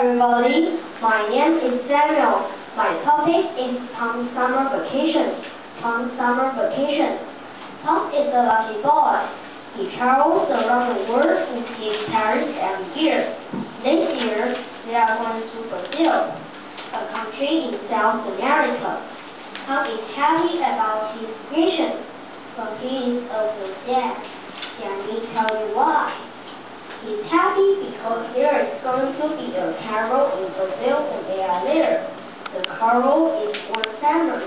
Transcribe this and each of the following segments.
everybody, my name is Samuel. My topic is Tom's summer vacation. Tom's summer vacation. Tom is a lucky boy. He travels around the world with his parents every year. This year, they are going to Brazil, a country in South America. Tom is happy about his vacation, but he is also sad. Let me tell you why. He's happy because there is going to be a carol in Brazil when they are there. The carol is for summer.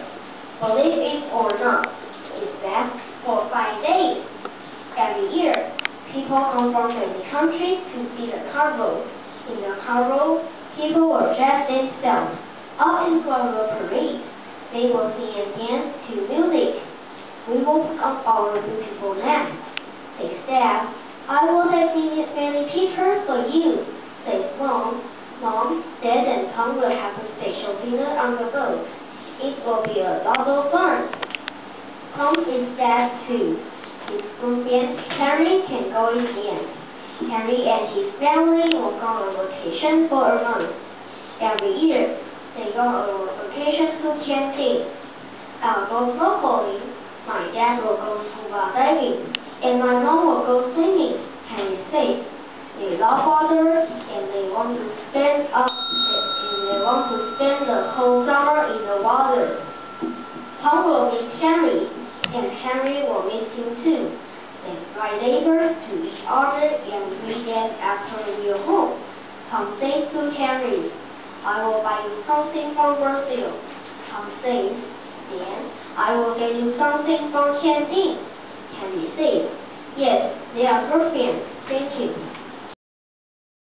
Believe it or not, it lasts for 5 days. Every year, people come from many countries to see the carol. In the carol, people will dress themselves up in front of a parade. They will sing and dance to music. We will put on our beautiful masks. They said, I will take many pictures for you, says Mom. Mom, Dad, and Tom will have a special dinner on the boat. It will be a lot of fun. Tom is sad too. His girlfriend Henry can go in the end. Henry and his family will go on vacation for a month. Every year, they go on vacation to Tianjin. I'll go snorkeling. My dad will go scuba diving. And my mom will go swimming. Henry says, they love water and they want to spend the whole summer in the water. Tom will meet Henry, and Henry will meet him too. They fly neighbors to each other and meet them after we are home. Tom says to Henry, I will buy you something from Brazil. Tom says, then I will get you something from Tianjin. Henry says, yes, they are girlfriends. Thank you.